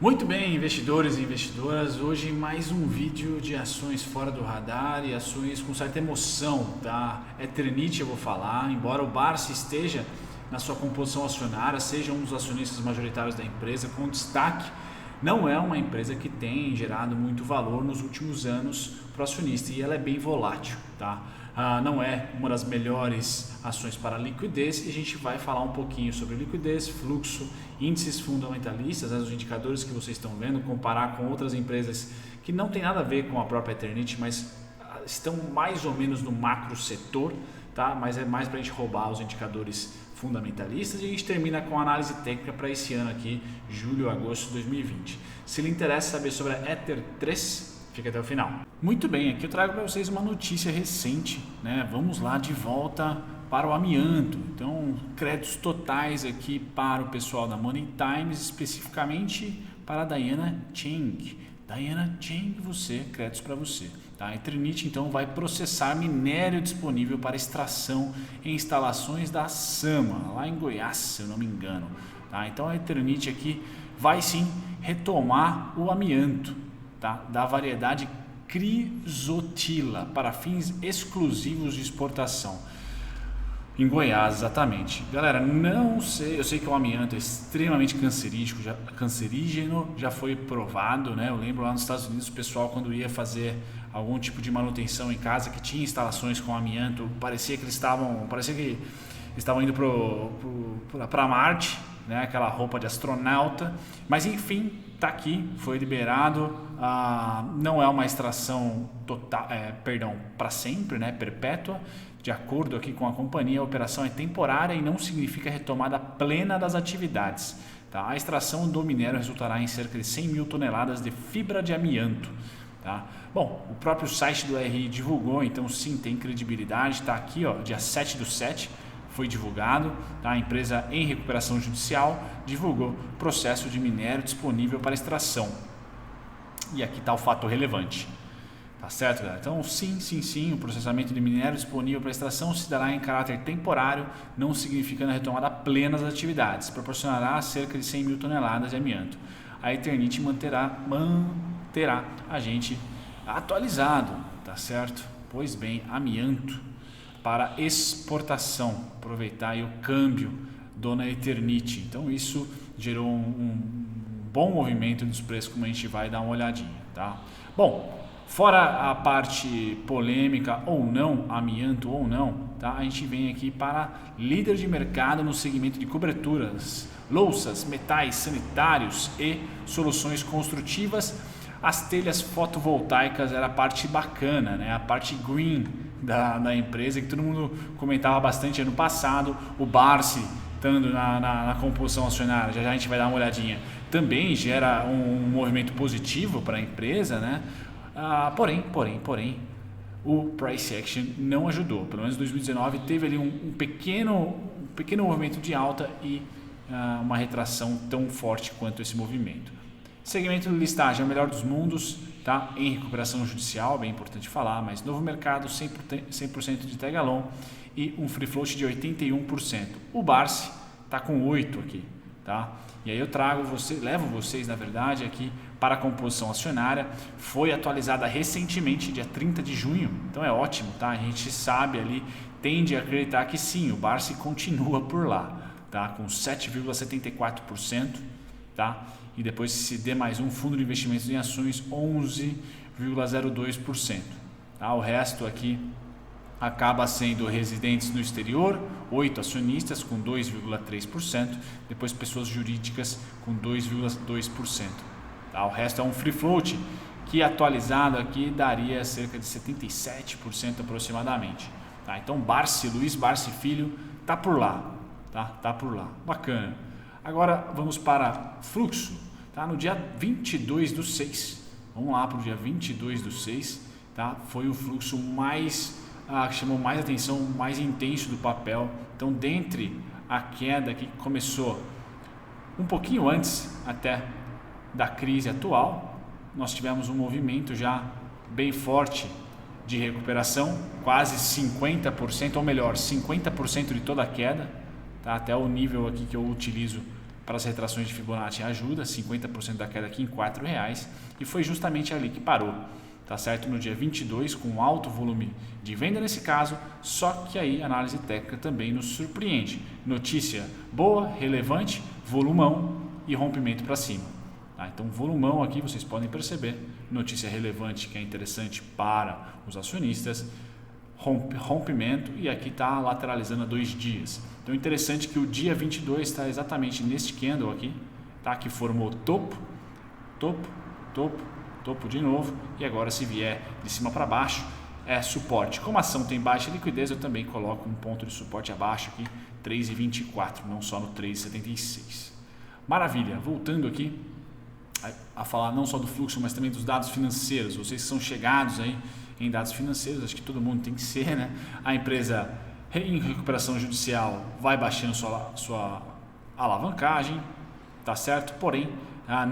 Muito bem, investidores e investidoras, hoje mais um vídeo de ações fora do radar e ações com certa emoção, tá? Eternit eu vou falar, embora o Barsi esteja na sua composição acionária, seja um dos acionistas majoritários da empresa, com destaque, não é uma empresa que tem gerado muito valor nos últimos anos para o acionista e ela é bem volátil, tá? Não é uma das melhores ações para liquidez e a gente vai falar um pouquinho sobre liquidez, fluxo, índices fundamentalistas, os indicadores que vocês estão vendo, comparar com outras empresas que não tem nada a ver com a própria Eternit, mas estão mais ou menos no macro setor, tá? Mas é mais para a gente roubar os indicadores fundamentalistas e a gente termina com a análise técnica para esse ano aqui, julho, agosto de 2020. Se lhe interessa saber sobre a Ether 3, fica até o final. Muito bem, aqui eu trago para vocês uma notícia recente, né? Vamos lá de volta para o amianto. Então, créditos totais aqui para o pessoal da Money Times, especificamente para a Diana Cheng. Diana Cheng, créditos para você. Tá? A Eternit então vai processar minério disponível para extração em instalações da Sama, lá em Goiás, se eu não me engano. Tá? Então a Eternit aqui vai sim retomar o amianto, tá? Da variedade Chrysotila para fins exclusivos de exportação. Em Goiás, exatamente. Galera, não sei, eu sei que o amianto é extremamente cancerígeno, já foi provado, né? Eu lembro lá nos Estados Unidos, o pessoal quando ia fazer algum tipo de manutenção em casa que tinha instalações com amianto, parecia que estavam indo para Marte, né? Aquela roupa de astronauta, mas enfim, tá aqui, foi liberado, não é uma extração total, para sempre, né? Perpétua. De acordo aqui com a companhia, a operação é temporária e não significa retomada plena das atividades. Tá? A extração do minério resultará em cerca de 100 mil toneladas de fibra de amianto. Tá? Bom, o próprio site do RI divulgou, então sim, tem credibilidade. Está aqui, ó, dia 7/7 foi divulgado. Tá? A empresa em recuperação judicial divulgou processo de minério disponível para extração. E aqui está o fato relevante. Tá certo, galera? Então, sim, o processamento de minério disponível para extração se dará em caráter temporário, não significando a retomada plena das atividades. Proporcionará cerca de 100 mil toneladas de amianto. A Eternit manterá a gente atualizado, tá certo? Pois bem, amianto para exportação, aproveitar aí o câmbio dona Eternit. Então, isso gerou um bom movimento dos preços, como a gente vai dar uma olhadinha, tá? Bom, fora a parte polêmica ou não, amianto ou não, tá? A gente vem aqui para líder de mercado no segmento de coberturas, louças, metais sanitários e soluções construtivas. As telhas fotovoltaicas era a parte bacana, né? A parte green da empresa, que todo mundo comentava bastante ano passado. O Barsi, estando na composição acionária, já a gente vai dar uma olhadinha, também gera um movimento positivo para a empresa, né? Porém, o price action não ajudou. Pelo menos em 2019 teve ali um pequeno movimento de alta e uma retração tão forte quanto esse movimento. Segmento de listagem é o melhor dos mundos, tá? Em recuperação judicial, bem importante falar, mas novo mercado, 100% de tag-along e um free float de 81%. O Barsi está com 8 aqui, tá? E aí eu levo vocês, na verdade, aqui para a composição acionária. Foi atualizada recentemente, dia 30 de junho, então é ótimo, tá? A gente sabe ali, tende a acreditar que sim, o Barsi continua por lá, tá? Com 7,74%, tá? E depois, se der mais um, fundo de investimentos em ações, 11,02%. Tá? O resto aqui acaba sendo residentes no exterior, 8 acionistas com 2,3%, depois pessoas jurídicas com 2,2%. Tá? O resto é um free float que atualizado aqui daria cerca de 77% aproximadamente. Tá? Então Luiz Barsi Filho tá por lá, tá por lá, bacana. Agora vamos para fluxo, tá? No dia 22/6, vamos lá para o dia 22/6, tá? Foi o fluxo que chamou mais atenção, mais intenso do papel. Então, dentre a queda que começou um pouquinho antes até da crise atual, nós tivemos um movimento já bem forte de recuperação, quase 50%, ou melhor, 50% de toda a queda, tá? Até o nível aqui que eu utilizo para as retrações de Fibonacci ajuda, 50% da queda aqui em R$4, e foi justamente ali que parou, tá certo? No dia 22, com um alto volume de venda nesse caso, só que aí a análise técnica também nos surpreende. Notícia boa, relevante, volumão e rompimento para cima. Tá? Então, volumão aqui vocês podem perceber, notícia relevante que é interessante para os acionistas, rompimento, e aqui está lateralizando há 2 dias. Então, interessante que o dia 22 está exatamente neste candle aqui, tá? Que formou topo, topo, topo, topo de novo, e agora se vier de cima para baixo é suporte. Como a ação tem baixa liquidez, eu também coloco um ponto de suporte abaixo aqui, 3,24, não só no 3,76. Maravilha, voltando aqui a falar não só do fluxo, mas também dos dados financeiros. Vocês são chegados aí em dados financeiros, acho que todo mundo tem que ser, né? A empresa em recuperação judicial vai baixando sua alavancagem, tá certo? Porém,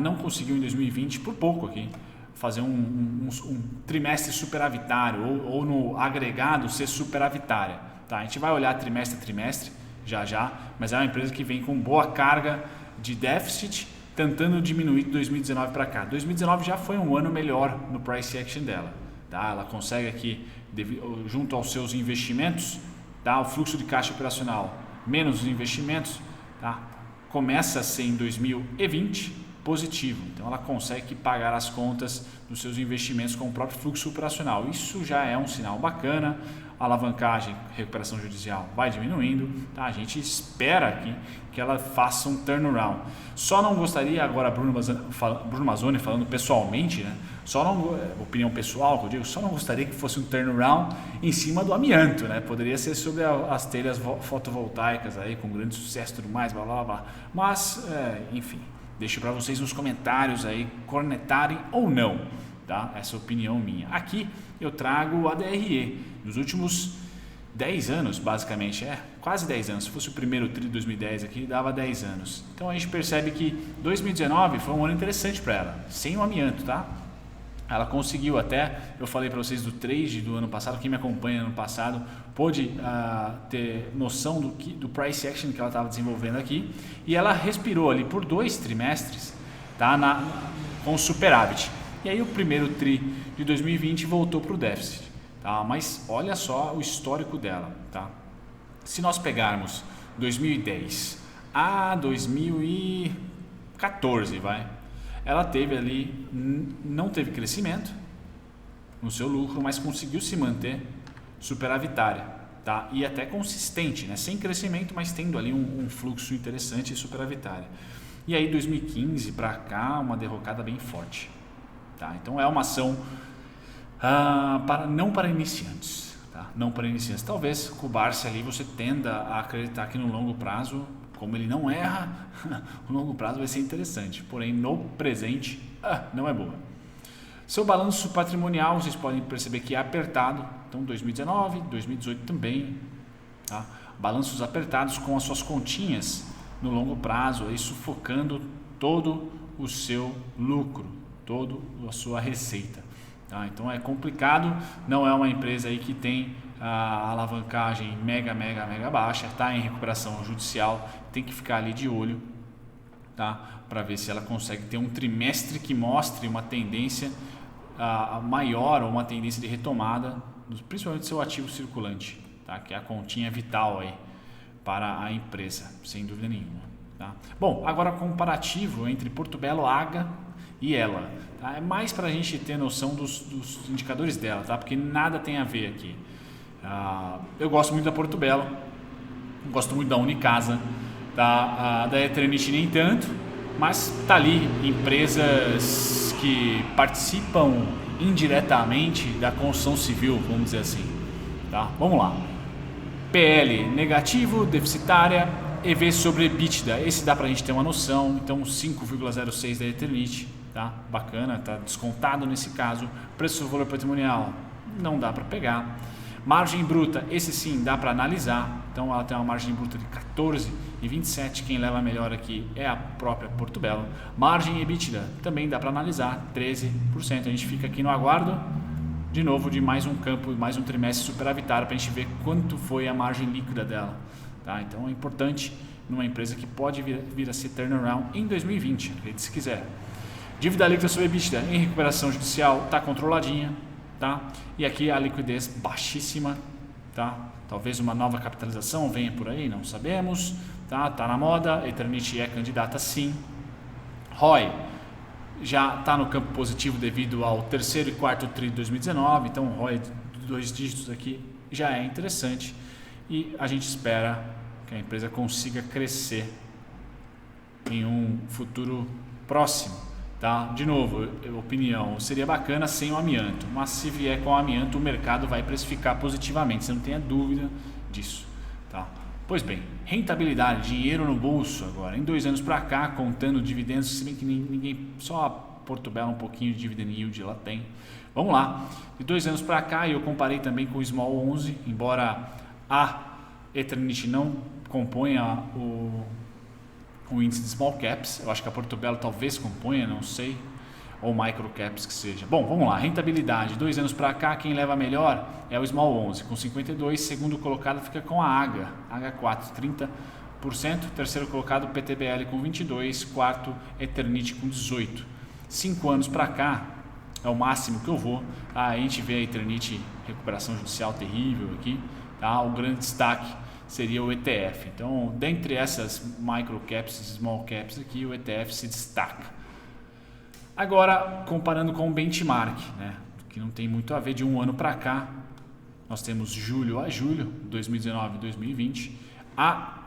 não conseguiu em 2020, por pouco aqui, fazer um trimestre superavitário ou no agregado ser superavitária. Tá? A gente vai olhar trimestre a trimestre já, mas é uma empresa que vem com boa carga de déficit, tentando diminuir de 2019 para cá. 2019 já foi um ano melhor no price action dela. Tá? Ela consegue aqui, junto aos seus investimentos, tá? O fluxo de caixa operacional menos os investimentos, tá? Começa a ser em 2020 positivo. Então ela consegue pagar as contas dos seus investimentos com o próprio fluxo operacional. Isso já é um sinal bacana. A alavancagem, recuperação judicial vai diminuindo, tá? A gente espera aqui que ela faça um turnaround. Só não gostaria, agora Bruno Mazzoni falando pessoalmente, né? Opinião pessoal que eu digo, só não gostaria que fosse um turnaround em cima do amianto, né? Poderia ser sobre as telhas fotovoltaicas aí, com grande sucesso e tudo mais, blá blá blá. Mas, enfim, deixo para vocês nos comentários aí cornetarem ou não, tá? Essa opinião minha. Aqui eu trago a DRE dos últimos 10 anos, basicamente, quase 10 anos. Se fosse o primeiro TRI de 2010 aqui, dava 10 anos. Então a gente percebe que 2019 foi um ano interessante para ela, sem o amianto, tá? Ela conseguiu até, eu falei para vocês do trade do ano passado, quem me acompanha no ano passado pôde ter noção do price action que ela estava desenvolvendo aqui, e ela respirou ali por 2 trimestres, tá? Com superávit. E aí o primeiro TRI de 2020 voltou para o déficit, tá? Mas olha só o histórico dela, tá? Se nós pegarmos 2010 a 2014, ela teve ali, não teve crescimento no seu lucro, mas conseguiu se manter superavitária, tá? E até consistente, né? Sem crescimento, mas tendo ali um fluxo interessante e superavitária. E aí 2015 para cá, uma derrocada bem forte, tá? Então é uma ação não para iniciantes, tá? Não para iniciantes. Talvez com o Barsi ali você tenda a acreditar que no longo prazo, como ele não erra, o longo prazo vai ser interessante, porém no presente não é boa. Seu balanço patrimonial, vocês podem perceber que é apertado, então 2019, 2018 também, tá? Balanços apertados com as suas continhas no longo prazo, aí sufocando todo o seu lucro, toda a sua receita, tá? Então é complicado, não é uma empresa aí que tem a alavancagem mega baixa, está em recuperação judicial, tem que ficar ali de olho, tá? Para ver se ela consegue ter um trimestre que mostre uma tendência maior ou uma tendência de retomada, principalmente seu ativo circulante, tá? Que é a continha vital aí para a empresa, sem dúvida nenhuma, tá? Bom, agora comparativo entre Porto Belo AGA e ela, tá? É mais para a gente ter noção dos indicadores dela, tá? Porque nada tem a ver aqui. Eu gosto muito da Porto Belo, gosto muito da Unicasa, da Eternit nem tanto, mas tá ali empresas que participam indiretamente da construção civil, vamos dizer assim, tá? Vamos lá. PL negativo, deficitária, EV sobre EBITDA, esse dá pra gente ter uma noção, então 5,06 da Eternit, tá? Bacana, tá descontado nesse caso. Preço do valor patrimonial não dá para pegar. Margem bruta, esse sim dá para analisar, então ela tem uma margem bruta de 14,27, quem leva melhor aqui é a própria Porto Belo. Margem EBITDA também dá para analisar, 13%, a gente fica aqui no aguardo, de novo, de mais um campo, mais um trimestre superavitário para a gente ver quanto foi a margem líquida dela, tá? Então é importante numa empresa que pode vir a ser turnaround em 2020, acredite se quiser. Dívida líquida sobre EBITDA em recuperação judicial está controladinha, tá? E aqui a liquidez baixíssima, tá? Talvez uma nova capitalização venha por aí, não sabemos, tá? Tá na moda, Eternity é candidata sim. ROI já está no campo positivo devido ao terceiro e quarto tri de 2019, então o ROI de 2 dígitos aqui já é interessante e a gente espera que a empresa consiga crescer em um futuro próximo. Tá? De novo, opinião, seria bacana sem o amianto, mas se vier com o amianto o mercado vai precificar positivamente, você não tenha dúvida disso. Tá? Pois bem, rentabilidade, dinheiro no bolso agora, em 2 anos para cá, contando dividendos, se bem que ninguém, só a Porto Belo um pouquinho de dividend yield ela tem. Vamos lá, de 2 anos para cá eu comparei também com o Small 11, embora a Eternity não componha o índice de small caps, eu acho que a Porto Belo talvez componha, não sei, ou micro caps que seja. Bom, vamos lá, rentabilidade, 2 anos para cá, quem leva melhor é o Small 11, com 52, segundo colocado fica com a H4, 30%, terceiro colocado PTBL com 22, quarto Eternity com 18. 5 anos para cá é o máximo que eu vou, tá? A gente vê a Eternity, recuperação judicial terrível aqui, tá? O grande destaque seria o ETF. Então, dentre essas micro caps e small caps aqui, o ETF se destaca. Agora, comparando com o benchmark, né, que não tem muito a ver, de 1 ano para cá, nós temos julho a julho, 2019 e 2020, a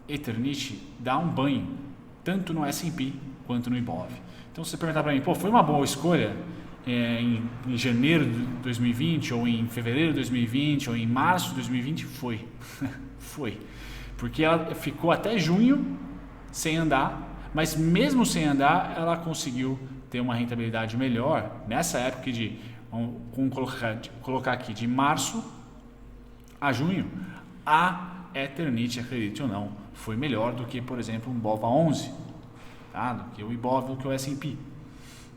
Eternity dá um banho, tanto no S&P quanto no Ibov. Então, se você perguntar para mim, pô, foi uma boa escolha em janeiro de 2020, ou em fevereiro de 2020, ou em março de 2020? Foi. Foi, porque ela ficou até junho sem andar, mas mesmo sem andar ela conseguiu ter uma rentabilidade melhor nessa época vamos colocar aqui de março a junho. A Eternity, acredite ou não, foi melhor do que, por exemplo, um BOVA 11, tá? Do que o Ibov, do que o S&P.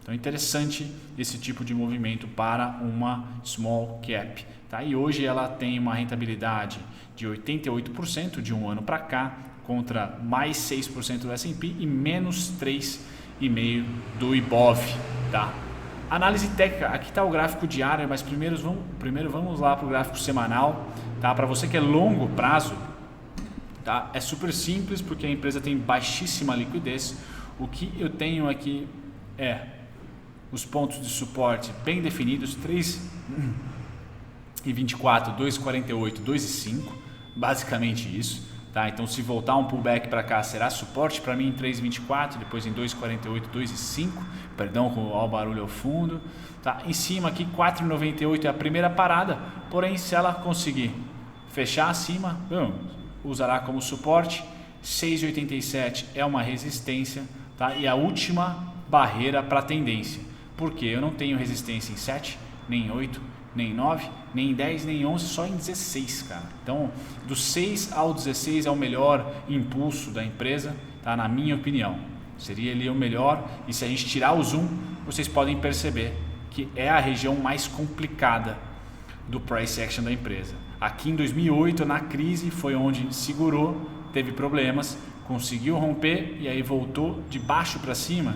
Então é interessante esse tipo de movimento para uma small cap. Tá? E hoje ela tem uma rentabilidade de 88% de 1 ano para cá, contra mais 6% do S&P e menos 3,5% do Ibov. Tá? Análise técnica, aqui está o gráfico diário, mas primeiro vamos lá para o gráfico semanal. Tá? Para você que é longo prazo, tá? É super simples porque a empresa tem baixíssima liquidez. O que eu tenho aqui é os pontos de suporte bem definidos, 3,24, 2,48, 2,5, basicamente isso, tá? Então se voltar um pullback para cá será suporte para mim em 3,24, depois em 2,48, 2,5, perdão com o barulho ao fundo, tá? Em cima aqui 4,98 é a primeira parada, porém se ela conseguir fechar acima, usará como suporte, 6,87 é uma resistência, tá? E a última barreira para tendência. Porque eu não tenho resistência em 7, nem em 8, nem em 9, nem em 10, nem em 11, só em 16, cara. Então, do 6 ao 16 é o melhor impulso da empresa, tá? Na minha opinião. Seria ali o melhor, e se a gente tirar o zoom, vocês podem perceber que é a região mais complicada do price action da empresa. Aqui em 2008, na crise, foi onde segurou, teve problemas, conseguiu romper e aí voltou de baixo para cima.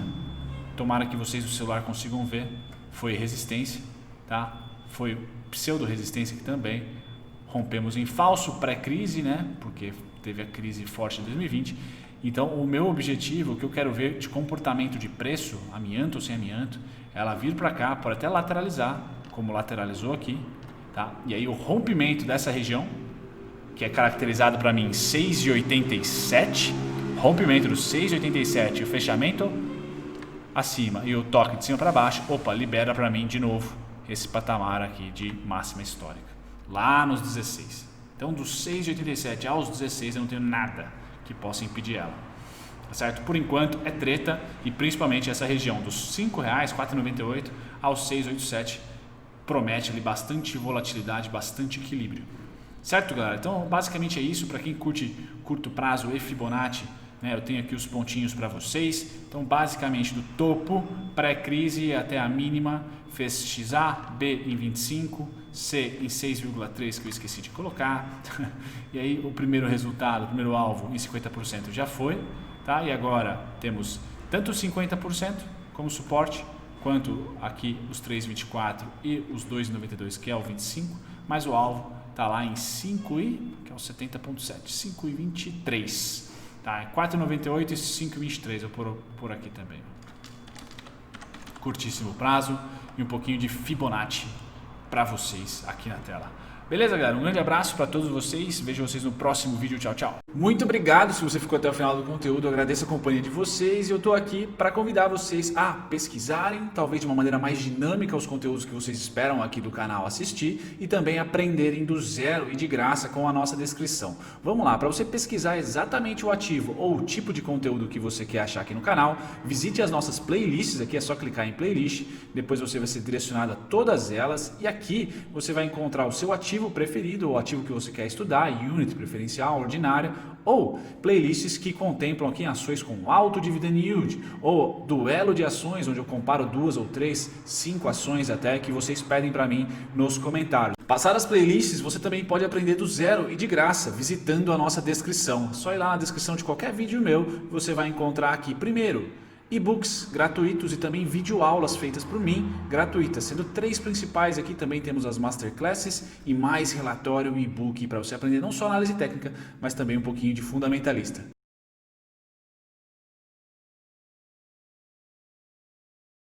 Tomara que vocês do celular consigam ver, foi resistência, tá? Foi pseudo resistência aqui também, rompemos em falso pré-crise, né? Porque teve a crise forte em 2020, então o meu objetivo, o que eu quero ver de comportamento de preço, amianto ou sem amianto, é ela vir para cá, pode até lateralizar, como lateralizou aqui, tá? E aí o rompimento dessa região, que é caracterizado para mim em 6,87, rompimento do 6,87 e o fechamento acima e o toque de cima para baixo, opa, libera para mim de novo esse patamar aqui de máxima histórica, lá nos 16. Então dos 6,87 aos 16 eu não tenho nada que possa impedir ela, tá certo? Por enquanto é treta, e principalmente essa região dos R$ 5,00, 4,98 aos 6,87 promete ali bastante volatilidade, bastante equilíbrio, certo, galera? Então basicamente é isso. Para quem curte curto prazo e Fibonacci, né, eu tenho aqui os pontinhos para vocês. Então basicamente do topo pré-crise até a mínima fez XA, B em 25, C em 6,3 que eu esqueci de colocar. E aí o primeiro resultado, o primeiro alvo em 50% já foi, tá? E agora temos tanto 50% como suporte, quanto aqui os 3,24 e os 2,92 que é o 25, mas o alvo está lá em 5 que é o 70,7, 5,23, tá? 4,98 e 5,23, eu vou por aqui também. Curtíssimo prazo e um pouquinho de Fibonacci para vocês aqui na tela. Beleza, galera? Um grande abraço para todos vocês. Vejo vocês no próximo vídeo. Tchau, tchau. Muito obrigado se você ficou até o final do conteúdo. Eu agradeço a companhia de vocês e eu estou aqui para convidar vocês a pesquisarem, talvez de uma maneira mais dinâmica, os conteúdos que vocês esperam aqui do canal assistir e também aprenderem do zero e de graça com a nossa descrição. Vamos lá, para você pesquisar exatamente o ativo ou o tipo de conteúdo que você quer achar aqui no canal, visite as nossas playlists. Aqui é só clicar em playlist, depois você vai ser direcionado a todas elas e aqui você vai encontrar o seu ativo preferido, ou ativo que você quer estudar, unit preferencial, ordinária, ou playlists que contemplam aqui ações com alto dividend yield, ou duelo de ações, onde eu comparo 2 ou 3, 5 ações até que vocês pedem para mim nos comentários. Passadas as playlists, você também pode aprender do zero e de graça, visitando a nossa descrição. É só ir lá na descrição de qualquer vídeo meu, você vai encontrar aqui primeiro e-books gratuitos e também videoaulas feitas por mim, gratuitas, sendo 3 principais aqui. Também temos as masterclasses e mais relatório e e-book para você aprender não só análise técnica, mas também um pouquinho de fundamentalista.